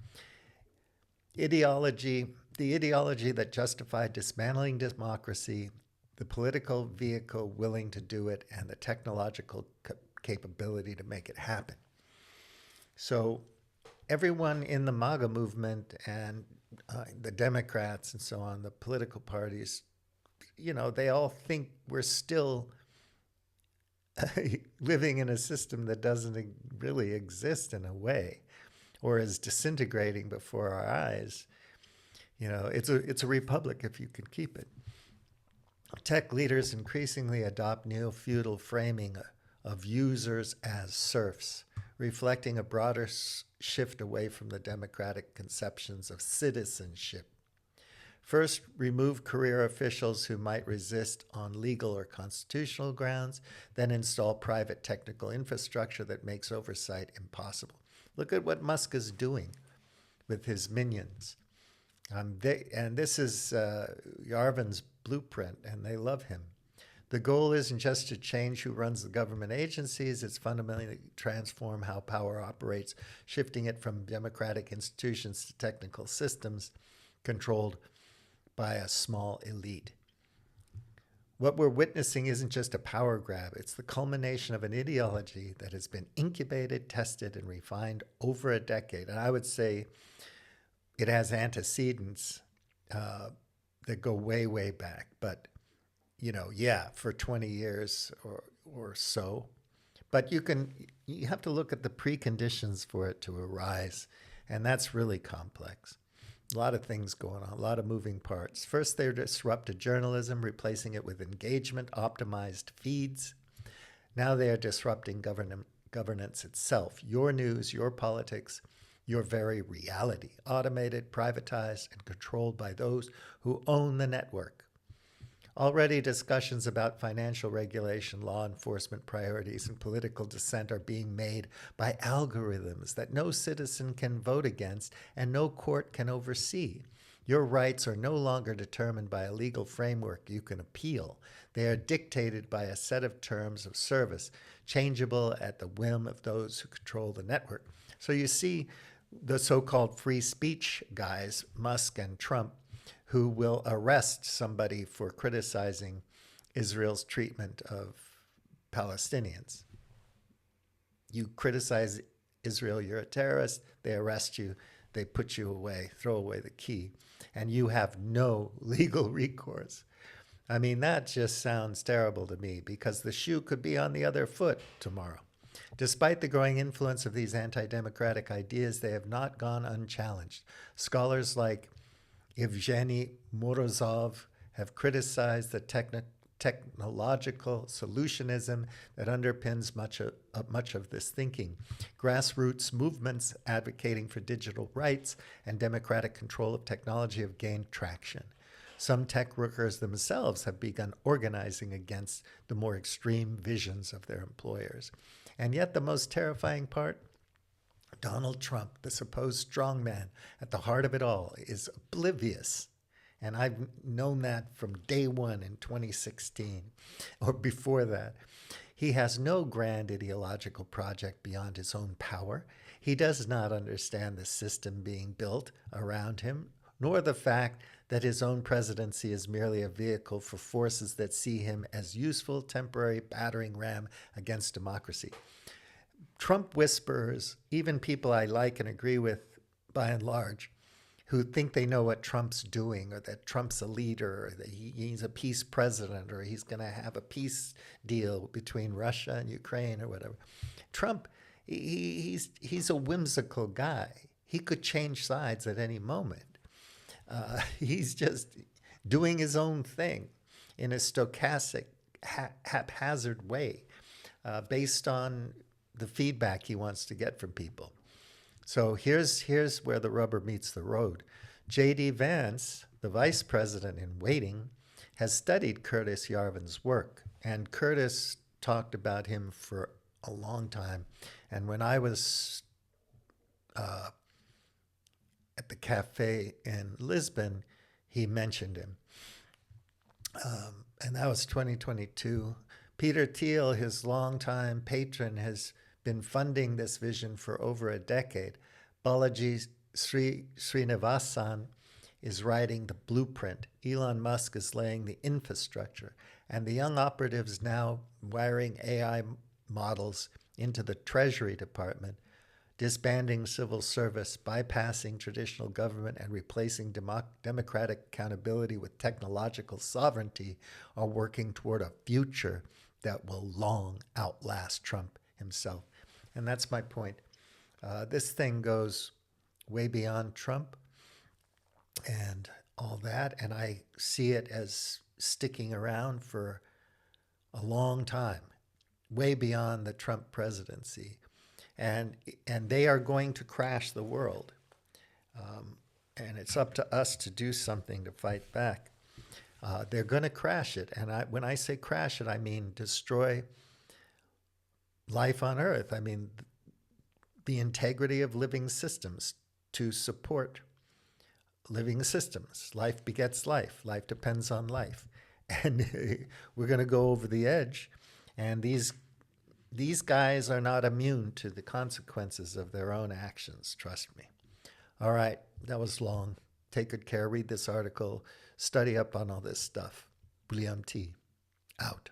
The ideology that justified dismantling democracy, the political vehicle willing to do it, and the technological capability to make it happen. So everyone in the MAGA movement and the Democrats and so on, the political parties, they all think we're still living in a system that doesn't really exist in a way, or is disintegrating before our eyes. It's a republic if you can keep it. Tech leaders increasingly adopt neo-feudal framing of users as serfs, reflecting a broader shift away from the democratic conceptions of citizenship. First, remove career officials who might resist on legal or constitutional grounds, then install private technical infrastructure that makes oversight impossible. Look at what Musk is doing with his minions. And this is Yarvin's blueprint, and they love him. The goal isn't just to change who runs the government agencies, it's fundamentally to transform how power operates, shifting it from democratic institutions to technical systems controlled by a small elite. What we're witnessing isn't just a power grab, it's the culmination of an ideology that has been incubated, tested, and refined over a decade. And I would say it has antecedents that go way, way back. But for 20 years or so. But you have to look at the preconditions for it to arise, and that's really complex. A lot of things going on, a lot of moving parts. First, they disrupted journalism, replacing it with engagement-optimized feeds. Now they are disrupting governance itself, your news, your politics, your very reality, automated, privatized, and controlled by those who own the network. Already discussions about financial regulation, law enforcement priorities, and political dissent are being made by algorithms that no citizen can vote against and no court can oversee. Your rights are no longer determined by a legal framework you can appeal. They are dictated by a set of terms of service, changeable at the whim of those who control the network. So you see the so-called free speech guys, Musk and Trump, who will arrest somebody for criticizing Israel's treatment of Palestinians. You criticize Israel, you're a terrorist, they arrest you, they put you away, throw away the key, and you have no legal recourse. I mean, that just sounds terrible to me because the shoe could be on the other foot tomorrow. Despite the growing influence of these anti-democratic ideas, they have not gone unchallenged. Scholars like Evgeny Morozov have criticized the technological solutionism that underpins much of this thinking. Grassroots movements advocating for digital rights and democratic control of technology have gained traction. Some tech workers themselves have begun organizing against the more extreme visions of their employers. And yet the most terrifying part, Donald Trump, the supposed strongman at the heart of it all, is oblivious. And I've known that from day one in 2016 or before that. He has no grand ideological project beyond his own power. He does not understand the system being built around him, nor the fact that his own presidency is merely a vehicle for forces that see him as useful temporary battering ram against democracy. Trump whisperers, even people I like and agree with by and large, who think they know what Trump's doing, or that Trump's a leader, or that he's a peace president, or he's going to have a peace deal between Russia and Ukraine or whatever. Trump, he's a whimsical guy. He could change sides at any moment. He's just doing his own thing in a stochastic, haphazard way, based on the feedback he wants to get from people. So here's where the rubber meets the road. J.D. Vance, the vice president in waiting, has studied Curtis Yarvin's work, and Curtis talked about him for a long time. And when I was at the cafe in Lisbon, he mentioned him. And that was 2022. Peter Thiel, his longtime patron, has been funding this vision for over a decade. Balaji Srinivasan is writing the blueprint. Elon Musk is laying the infrastructure. And the young operatives now wiring AI models into the Treasury Department, disbanding civil service, bypassing traditional government, and replacing democratic accountability with technological sovereignty are working toward a future that will long outlast Trump himself. And that's my point. This thing goes way beyond Trump and all that, and I see it as sticking around for a long time, way beyond the Trump presidency. And they are going to crash the world. And it's up to us to do something to fight back. They're going to crash it. And when I say crash it, I mean destroy life on Earth. I mean the integrity of living systems to support living systems. Life begets life. Life depends on life. And we're going to go over the edge. And these guys are not immune to the consequences of their own actions, trust me. All right, that was long. Take good care. Read this article. Study up on all this stuff. William T. Out.